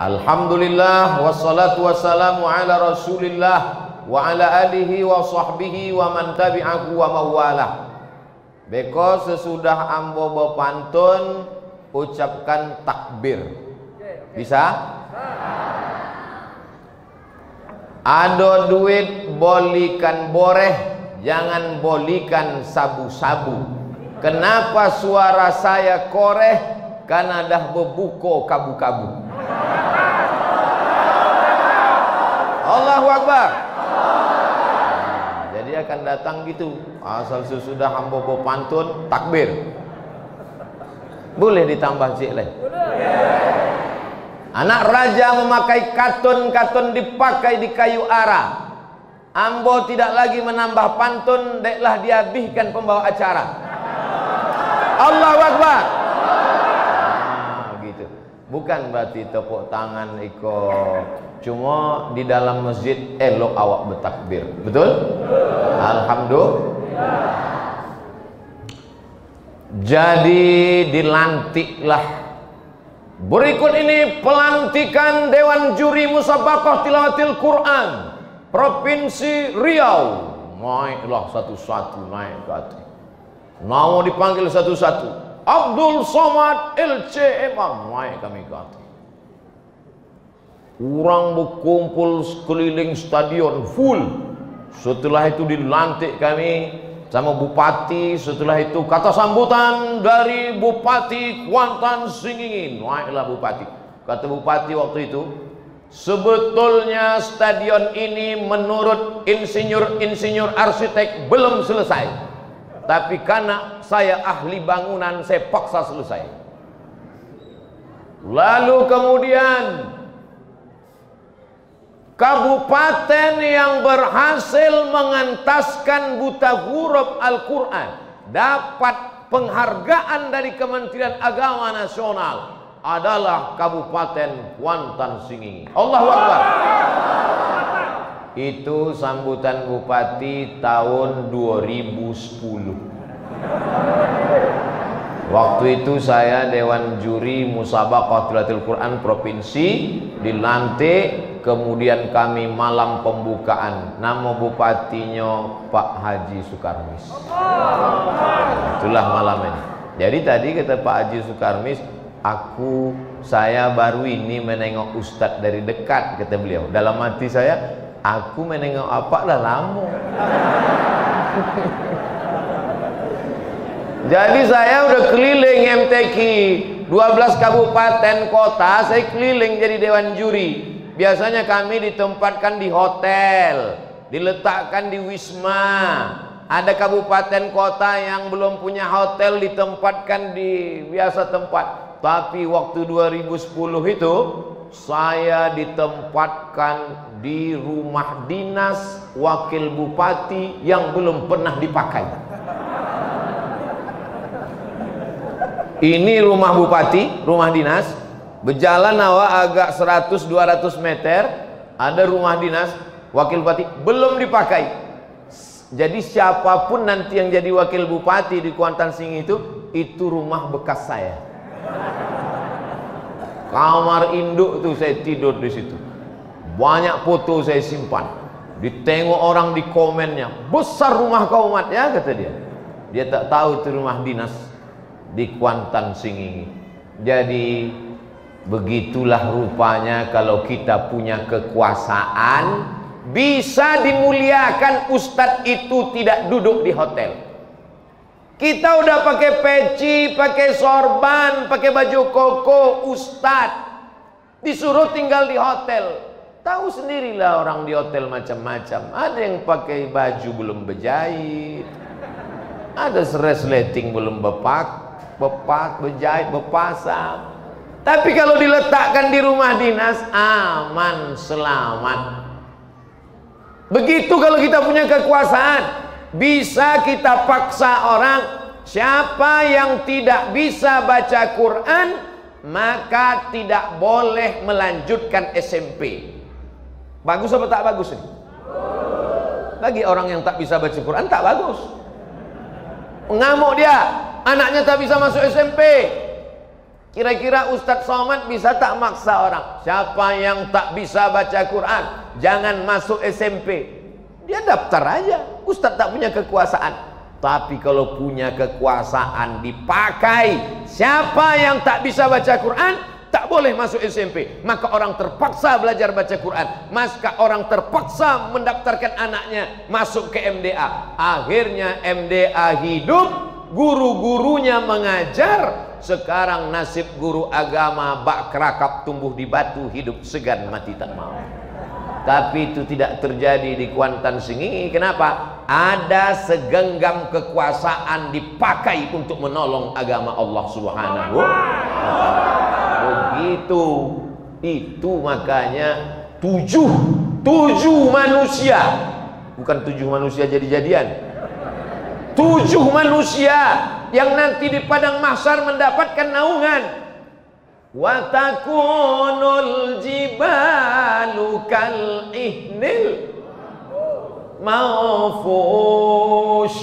Alhamdulillah wassalatu wassalamu ala Rasulillah wa ala alihi wa sahbihi wa man tabi'ahu wa mawalah. Beko sesudah ambo bepantun ucapkan takbir. Bisa? Ado duit bolikan boreh, jangan bolikan sabu-sabu. Kenapa suara saya koreh? Karena dah bebuko kabu-kabu. Allahu Akbar. Jadi akan datang gitu. Asal sesudah hamba pantun takbir. Boleh ditambah cik lain. Anak raja memakai katun-katun dipakai di kayu ara. Ambo tidak lagi menambah pantun, deklah dihabiskan pembawa acara. Allahu Akbar. Gitu. Bukan berarti tepuk tangan iko. Cuma di dalam masjid elok awak bertakbir. Betul? Alhamdulillah. Jadi dilantiklah. Berikut ini pelantikan Dewan Juri Musabaqah Tilawatil Quran Provinsi Riau. Naiklah satu-satu, naik ke atas. Nama dipanggil satu-satu. Abdul Somad LCMA, naik kami ke atas. Orang berkumpul sekeliling stadion full. Setelah itu dilantik kami sama bupati. Setelah itu kata sambutan dari Bupati Kuantan Singingin. Naiklah bupati. Kata bupati waktu itu, sebetulnya stadion ini menurut insinyur arsitek belum selesai. Tapi karena saya ahli bangunan, saya paksa selesai. Lalu kemudian kabupaten yang berhasil mengentaskan buta huruf Al-Quran dapat penghargaan dari Kementerian Agama Nasional adalah Kabupaten Kuantan Singingin. Allahu Akbar. Itu sambutan bupati tahun 2010. Waktu itu saya Dewan Juri Musabaqah Tilawatil Quran Provinsi dilantik. Kemudian kami malam pembukaan. Nama bupatinya Pak Haji Sukarmis. Itulah malam ini. Jadi tadi kata Pak Haji Sukarmis, saya baru ini menengok Ustadz dari dekat, kata beliau. Dalam hati saya, aku menengok apa lah lama. Jadi saya udah keliling MTQ 12 kabupaten kota, saya keliling jadi Dewan Juri. Biasanya kami ditempatkan di hotel, diletakkan di wisma. Ada kabupaten kota yang belum punya hotel ditempatkan di biasa tempat. Tapi waktu 2010 itu saya ditempatkan di rumah dinas wakil bupati yang belum pernah dipakai. Ini rumah bupati, rumah dinas. Berjalan agak 100-200 meter, ada rumah dinas wakil bupati belum dipakai. Jadi siapapun nanti yang jadi wakil bupati di Kuantan Singingin itu rumah bekas saya. Kamar induk tuh saya tidur di situ. Banyak foto saya simpan. Ditengok orang di komennya, besar rumah kau Mat ya, kata dia. Dia tak tahu itu rumah dinas di Kuantan Singingin. Jadi begitulah rupanya kalau kita punya kekuasaan, bisa dimuliakan. Ustadz itu tidak duduk di hotel. Kita udah pakai peci, pakai sorban, pakai baju koko, ustadz disuruh tinggal di hotel. Tahu sendirilah orang di hotel macam-macam. Ada yang pakai baju belum berjahit, ada resleting belum berjahit, berpasang. Tapi kalau diletakkan di rumah dinas, aman, selamat. Begitu kalau kita punya kekuasaan, bisa kita paksa orang. Siapa yang tidak bisa baca Quran, maka tidak boleh melanjutkan SMP. Bagus apa tak bagus ini? Bagi orang yang tak bisa baca Quran, tak bagus. Mengamuk dia, anaknya tak bisa masuk SMP. Kira-kira Ustadz Somad bisa tak maksa orang? Siapa yang tak bisa baca Quran, jangan masuk SMP. Dia daftar aja. Ustadz tak punya kekuasaan. Tapi kalau punya kekuasaan dipakai, siapa yang tak bisa baca Quran tak boleh masuk SMP. Maka orang terpaksa belajar baca Quran. Maka orang terpaksa mendaftarkan anaknya masuk ke MDA. Akhirnya MDA hidup, guru-gurunya mengajar. Sekarang nasib guru agama bak kerakap tumbuh di batu, hidup segan mati tak mau. Tapi itu tidak terjadi di Kuantan Singingi. Kenapa? Ada segenggam kekuasaan dipakai untuk menolong agama Allah Subhanahu wa ta'ala. Begitu. Itu makanya tujuh manusia, bukan 7 manusia jadi-jadian, 7 manusia yang nanti di padang mahsyar mendapatkan naungan. Wa takunul jibalu kal ihnil manfush.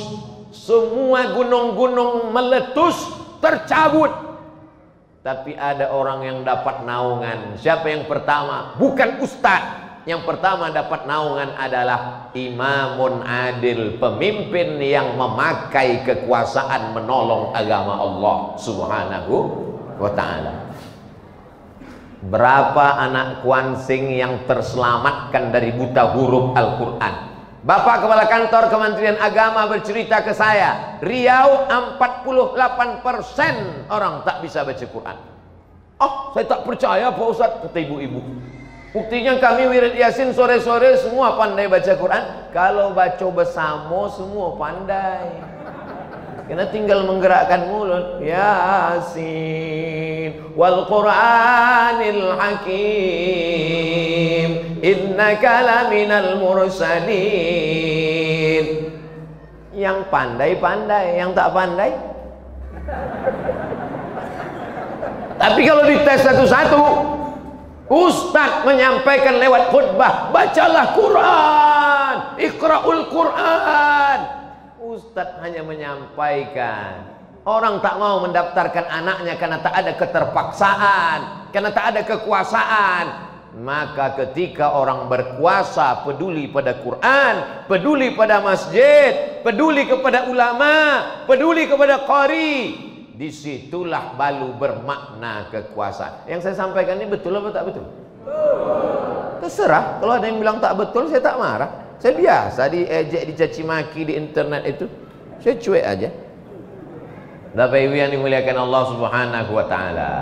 Semua gunung-gunung meletus, tercabut. Tapi ada orang yang dapat naungan. Siapa yang pertama? Bukan ustadz. Yang pertama dapat naungan adalah imamun adil, pemimpin yang memakai kekuasaan menolong agama Allah Subhanahu wa ta'ala. Berapa anak Kuansing yang terselamatkan dari buta huruf Al-Quran? Bapak Kepala Kantor Kementerian Agama bercerita ke saya, Riau 48% orang tak bisa baca Quran. Oh, saya tak percaya Pak Ustadz, kata ibu-ibu. Buktinya kami wirid Yasin sore-sore semua pandai baca Quran. Kalau baca bersama semua pandai. Kena tinggal menggerakkan mulut. Yasin wal Qur'anil Hakim innaka laminal mursalin. Yang pandai-pandai, yang tak pandai. Tapi kalau dites satu-satu, Ustadz menyampaikan lewat khutbah, bacalah Quran, iqra'ul Quran. Ustadz hanya menyampaikan. Orang tak mau mendaftarkan anaknya karena tak ada keterpaksaan, karena tak ada kekuasaan. Maka ketika orang berkuasa peduli pada Quran, peduli pada masjid, peduli kepada ulama, peduli kepada qari, disitulah baru bermakna kekuasaan. Yang saya sampaikan ini betul atau tak betul? Terserah. Kalau ada yang bilang tak betul, saya tak marah. Saya biasa diejek, dicaci maki di internet itu, saya cuek aja. Bapak Ibu yang dimuliakan Allah Subhanahu wa ta'ala,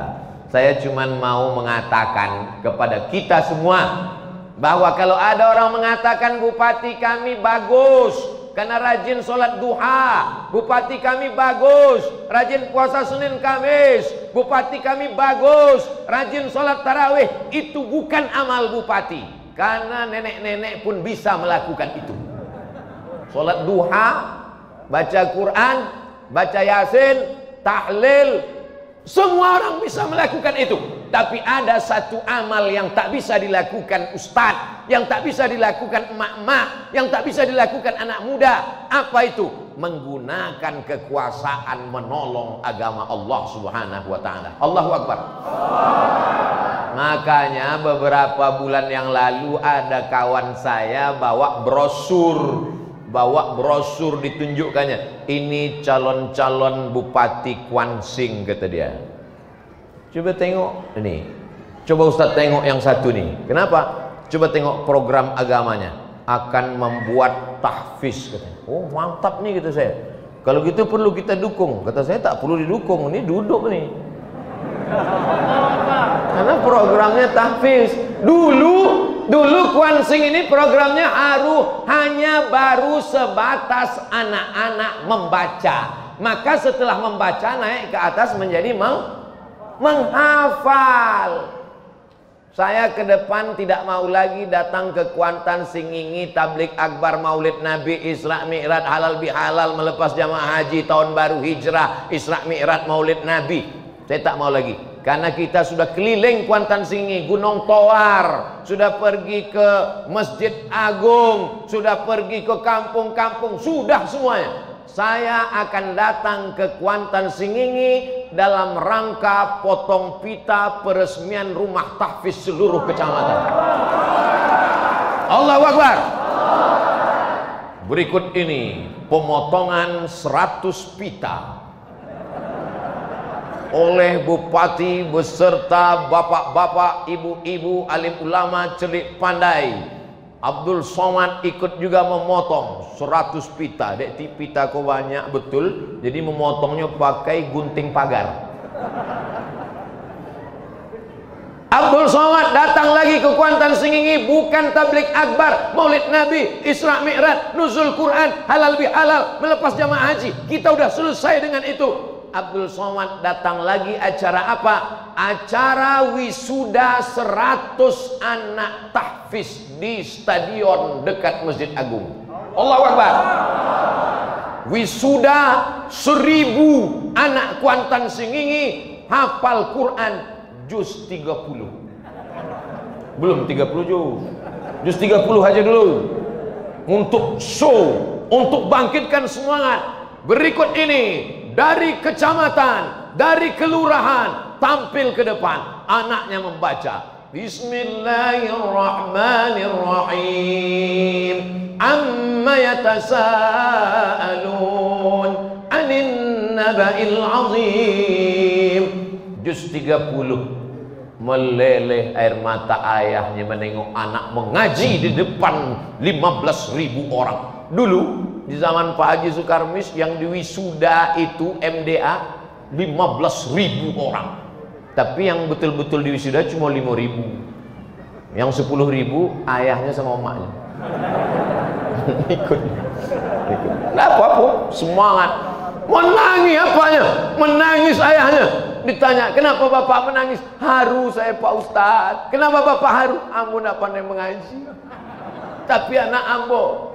saya cuma mau mengatakan kepada kita semua bahwa kalau ada orang mengatakan bupati kami bagus karena rajin sholat duha, bupati kami bagus rajin puasa Senin Kamis, bupati kami bagus rajin sholat tarawih, itu bukan amal bupati. Karena nenek-nenek pun bisa melakukan itu. Sholat duha, baca Quran, baca Yasin, tahlil, semua orang bisa melakukan itu. Tapi ada satu amal yang tak bisa dilakukan ustadz, yang tak bisa dilakukan emak-emak, yang tak bisa dilakukan anak muda. Apa itu? Menggunakan kekuasaan menolong agama Allah Subhanahu wa ta'ala. Allahu Akbar. Makanya beberapa bulan yang lalu ada kawan saya bawa brosur ditunjukkannya. Ini calon-calon Bupati Kuansing, kata dia. Coba tengok ini. Coba Ustaz tengok yang satu nih. Kenapa? Coba tengok program agamanya. Akan membuat tahfiz, katanya. Oh mantap nih, kata saya. Kalau gitu perlu kita dukung. Kata saya tak perlu didukung. Ini duduk nih. Karena programnya tahfiz. Dulu Kuansing ini programnya hanya baru sebatas anak-anak membaca. Maka setelah membaca naik ke atas menjadi menghafal. Saya ke depan tidak mau lagi datang ke Kuantan Singingi, tablik akbar, maulid Nabi, Isra Mi'raj, halal bihalal, melepas jamaah haji, tahun baru hijrah, Isra Mi'raj, maulid Nabi. Saya tak mau lagi. Karena kita sudah keliling Kuantan Singingi, Gunung Towar, sudah pergi ke Masjid Agung, sudah pergi ke kampung-kampung, sudah semuanya. saya akan datang ke Kuantan Singingi dalam rangka potong pita peresmian rumah tahfiz seluruh kecamatan. Allahu Akbar. Berikut ini pemotongan 100 pita oleh Bupati beserta bapak-bapak, ibu-ibu, alim ulama celik pandai. Abdul Somad ikut juga memotong 100 pita. Dek pita kau banyak betul, jadi memotongnya pakai gunting pagar. Abdul Somad datang lagi ke Kuantan Singingi, bukan tablik akbar, maulid Nabi, Isra Mi'raj, nuzul Quran, halal bihalal, melepas jamaah haji. Kita udah selesai dengan itu. Abdul Somad datang lagi, acara apa? Acara wisuda 100 anak tahfiz di stadion dekat Masjid Agung. Allahu Akbar. Wisuda 1000 anak Kuantan Singingi hafal Quran juz 30. Belum 30 juz. Juz 30 aja dulu. Untuk show, untuk bangkitkan semangat. Berikut ini dari kecamatan, dari kelurahan tampil ke depan, anaknya membaca Bismillahirrahmanirrahim, amma yatasaalun anin naba'il azim. Juz 30. Meleleh air mata ayahnya menengok anak mengaji di depan 15.000 orang. Dulu di zaman Pak Haji Sukarmis yang diwisuda itu MDA 15.000 orang. Tapi yang betul-betul diwisuda cuma 5.000. Yang 10.000 ayahnya sama emaknya. Ikut. Nggak apa-apa, semangat. Menangis apanya? Menangis ayahnya. Ditanya, kenapa bapak menangis? Haru saya Pak Ustadz. Kenapa bapak haru? Ambo nggak pandai mengaji. Tapi anak ambo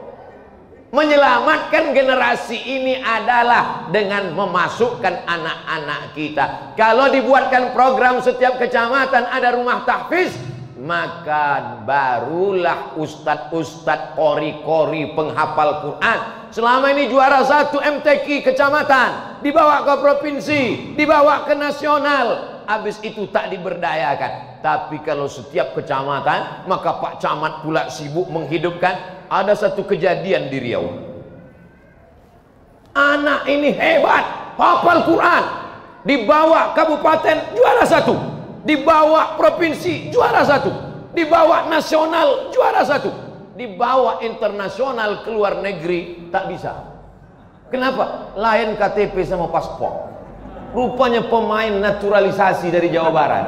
menyelamatkan generasi ini adalah dengan memasukkan anak-anak kita. Kalau dibuatkan program setiap kecamatan ada rumah tahfiz, maka barulah ustadz-ustadz kori-kori penghafal Quran. Selama ini juara 1 MTQ kecamatan, dibawa ke provinsi, dibawa ke nasional, habis itu tak diberdayakan. Tapi kalau setiap kecamatan, maka Pak Camat pula sibuk menghidupkan. Ada satu kejadian di Riau. Anak ini hebat, hafal Quran, dibawa kabupaten juara 1, dibawa provinsi juara 1, dibawa nasional juara 1, dibawa internasional ke luar negeri tak bisa. Kenapa? Lain KTP sama paspor. Rupanya pemain naturalisasi dari Jawa Barat.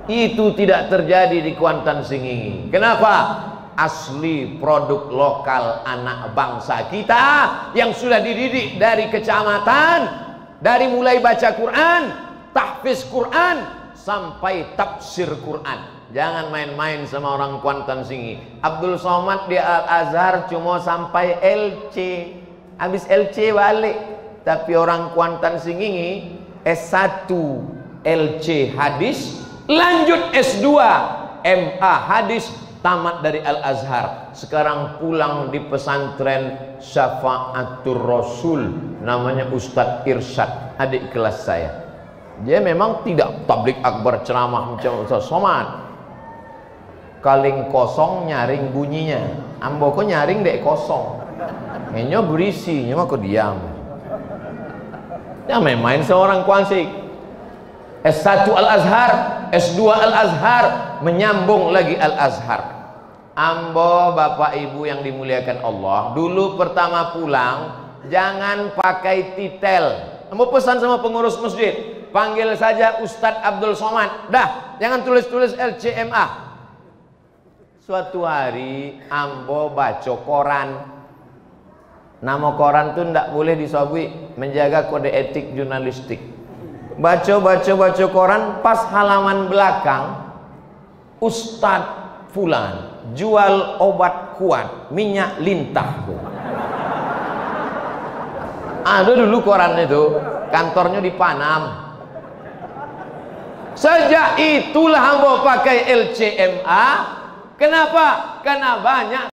Itu tidak terjadi di Kuantan Singingi. Kenapa? Asli produk lokal anak bangsa kita yang sudah dididik dari kecamatan, dari mulai baca Quran, tahfiz Quran, sampai tafsir Quran. Jangan main-main sama orang Kuantan Singingi. Abdul Somad di Al-Azhar cuma sampai LC, habis LC balik. Tapi orang Kuantan Singingi S1 LC hadis, lanjut S2 MA hadis, tamat dari Al-Azhar, sekarang pulang di pesantren Syafa'atul Rasul, namanya Ustadz Irsyad, adik kelas saya. Dia memang tidak tablik akbar ceramah macam Ustadz Somad. Kaling kosong nyaring bunyinya, ambo kok nyaring dek kosong, ngenyo berisi, nyo kok diam. Ya main-main seorang kuansik. S1 Al-Azhar, S2 Al-Azhar, menyambung lagi Al-Azhar. Ambo bapak ibu yang dimuliakan Allah, dulu pertama pulang jangan pakai titel. Ambo pesan sama pengurus masjid, panggil saja Ustadz Abdul Somad, dah, jangan tulis-tulis LCMA. Suatu hari ambo baca koran. Nama koran tuh ndak boleh disobui, menjaga kode etik jurnalistik. Baca koran, pas halaman belakang, Ustadz Fulan jual obat kuat, minyak lintah. Ada dulu koran itu, kantornya di Panam. Sejak itulah ambo pakai LCMA. Kenapa? Karena banyak